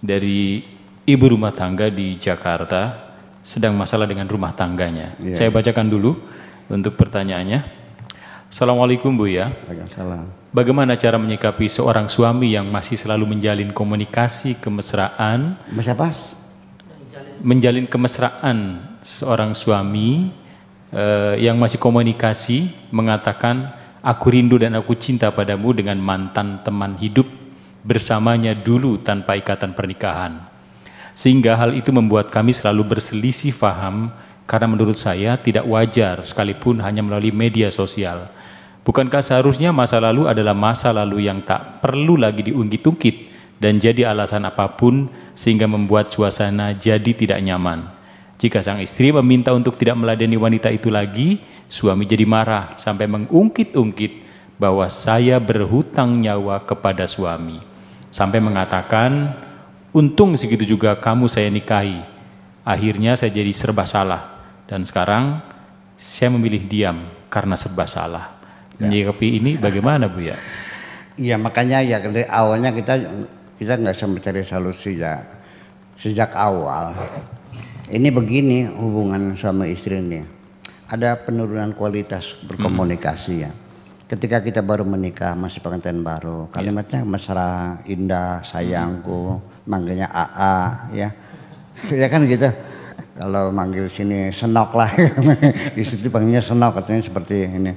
dari ibu rumah tangga di Jakarta sedang masalah dengan rumah tangganya. Saya bacakan dulu untuk pertanyaannya. Assalamualaikum Bu ya. Waalaikumsalam. Bagaimana cara menyikapi seorang suami yang masih selalu menjalin komunikasi kemesraan? Siapa? Menjalin kemesraan seorang suami yang masih komunikasi mengatakan aku rindu dan aku cinta padamu dengan mantan teman hidup bersamanya dulu tanpa ikatan pernikahan. Sehingga hal itu membuat kami selalu berselisih paham karena menurut saya tidak wajar sekalipun hanya melalui media sosial. Bukankah seharusnya masa lalu adalah masa lalu yang tak perlu lagi diungkit-ungkit dan jadi alasan apapun sehingga membuat suasana jadi tidak nyaman. Jika sang istri meminta untuk tidak meladeni wanita itu lagi, suami jadi marah sampai mengungkit-ungkit bahwa saya berhutang nyawa kepada suami. Sampai mengatakan, untung segitu juga kamu saya nikahi. Akhirnya saya jadi serba salah dan sekarang saya memilih diam karena serba salah. Menyikapi ini bagaimana Bu ya? Iya makanya ya dari awalnya kita nggak bisa mencari solusi ya sejak awal. Ini begini hubungan suami istri ini, ada penurunan kualitas berkomunikasi ya. Ketika kita baru menikah masih pengantin baru, kalimatnya mesra, indah, sayangku, manggilnya AA ya, ya kan gitu. Kalau manggil sini senok lah, di situ panggilnya senok katanya seperti ini.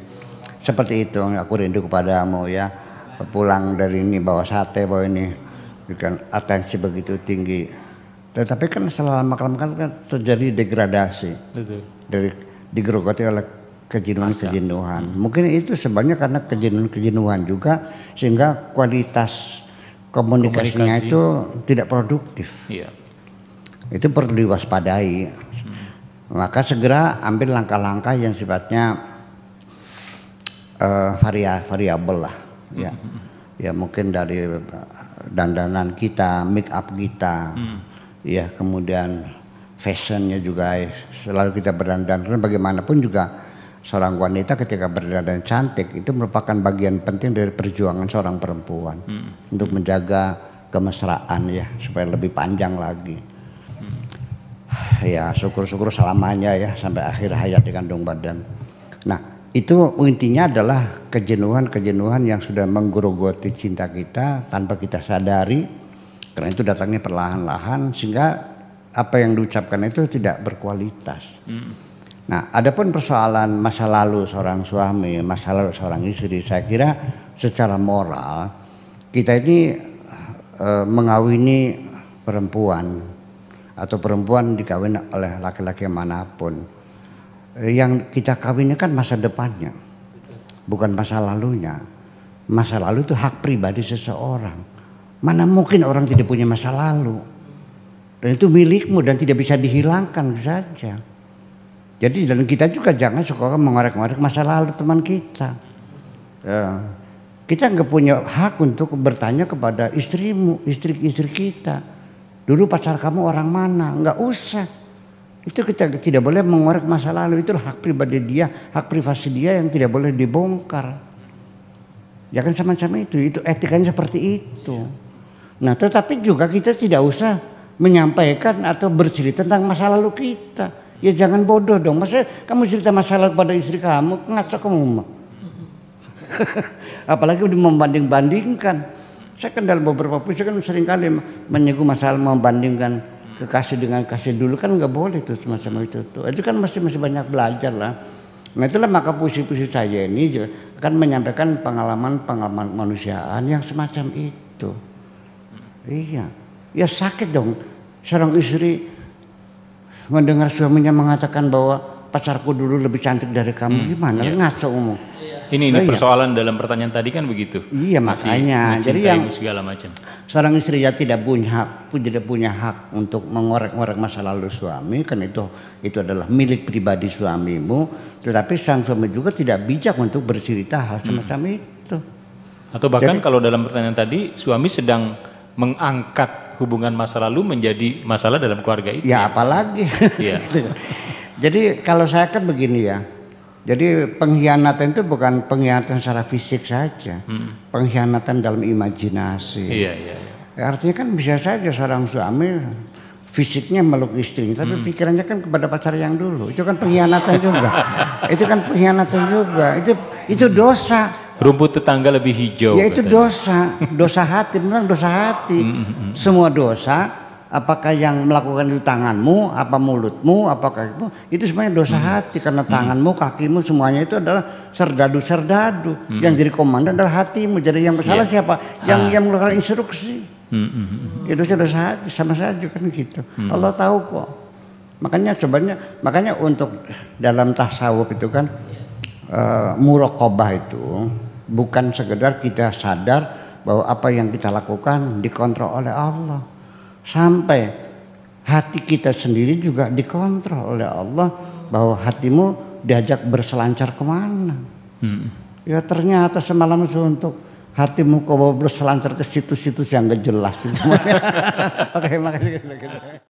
Seperti itu, aku rindu kepadamu ya. Pulang dari ini bawa sate, bawa ini, dengan atensi begitu tinggi. Tetapi kan setelah lama-kelamaan kan terjadi degradasi. Betul. Dari digerogoti oleh kejenuhan-kejenuhan. Mungkin itu sebenarnya karena kejenuhan juga sehingga kualitas komunikasinya itu tidak produktif. Iya. Itu perlu diwaspadai. Maka segera ambil langkah-langkah yang sifatnya variabel lah ya. Ya mungkin dari dandanan kita, make up kita, ya kemudian fashionnya juga selalu kita berdandan. Karena bagaimanapun juga seorang wanita ketika berdandan cantik itu merupakan bagian penting dari perjuangan seorang perempuan untuk menjaga kemesraan ya supaya lebih panjang lagi. Ya syukur-syukur selamanya ya sampai akhir hayat di kandung badan. Nah itu intinya adalah kejenuhan-kejenuhan yang sudah menggerogoti cinta kita tanpa kita sadari. Karena itu datangnya perlahan-lahan sehingga apa yang diucapkan itu tidak berkualitas. Nah, adapun persoalan masa lalu seorang suami, masa lalu seorang istri, saya kira secara moral kita ini mengawini perempuan atau perempuan dikawin oleh laki-laki manapun. Yang kita kawinnya kan masa depannya, bukan masa lalunya. Masa lalu itu hak pribadi seseorang. Mana mungkin orang tidak punya masa lalu? Dan itu milikmu dan tidak bisa dihilangkan saja. Jadi dan kita juga jangan suka mengorek-ngorek masa lalu teman kita. Kita nggak punya hak untuk bertanya kepada istrimu, istri kita. Dulu pacar kamu orang mana? Nggak usah. Itu kita tidak boleh mengorek masa lalu, itu hak pribadi dia, hak privasi dia yang tidak boleh dibongkar. Ya kan semacam itu etikanya seperti itu. Nah tetapi juga kita tidak usah menyampaikan atau bercerita tentang masa lalu kita. Ya jangan bodoh dong, masa kamu cerita masa lalu pada istri kamu, ngaco kamu. Apalagi udah membanding-bandingkan. Saya kan dalam beberapa puisi kan seringkali menyinggung masalah membandingkan kekasih dengan kasih dulu kan nggak boleh tuh semacam itu tuh. Itu kan masih banyak belajar lah. Nah itulah maka puisi-puisi saya ini juga akan menyampaikan pengalaman kemanusiaan yang semacam itu. Iya, ya sakit dong seorang istri mendengar suaminya mengatakan bahwa pacarku dulu lebih cantik dari kamu. Gimana? Ngaco ngomong. Ini persoalan dalam pertanyaan tadi kan begitu. Iya makanya. Jadi yang segala macam. Seorang istri ya tidak punya hak untuk mengorek-ngorek masa lalu suami, kan itu adalah milik pribadi suamimu. Tetapi sang suami juga tidak bijak untuk bercerita hal semacam itu. Atau bahkan kalau dalam pertanyaan tadi suami sedang mengangkat hubungan masa lalu menjadi masalah dalam keluarga itu. Ya apalagi. Iya. Jadi kalau saya kan begini ya. Jadi pengkhianatan itu bukan pengkhianatan secara fisik saja, pengkhianatan dalam imajinasi. Iya. Ya, artinya kan bisa saja seorang suami fisiknya meluk istrinya, tapi pikirannya kan kepada pacar yang dulu. Itu kan pengkhianatan juga. Itu kan pengkhianatan juga. Itu dosa. Rumput tetangga lebih hijau. Ya itu dosa. Dosa hati, memang dosa hati. Semua dosa, apakah yang melakukan itu tanganmu, apa mulutmu, apakah itu semuanya dosa hati. Karena tanganmu, kakimu, semuanya itu adalah serdadu-serdadu. Yang jadi komandan adalah hatimu. Jadi yang bersalah siapa? Yang melakukan instruksi. Itu dosa hati, sama saja kan gitu. Allah tahu kok. Makanya untuk dalam tasawuf itu kan muraqabah itu bukan sekedar kita sadar bahwa apa yang kita lakukan dikontrol oleh Allah, sampai hati kita sendiri juga dikontrol oleh Allah, bahwa hatimu diajak berselancar kemana. Ya ternyata semalam suntuk hatimu kau berselancar ke situs-situs yang gak jelas. Oke, makasih.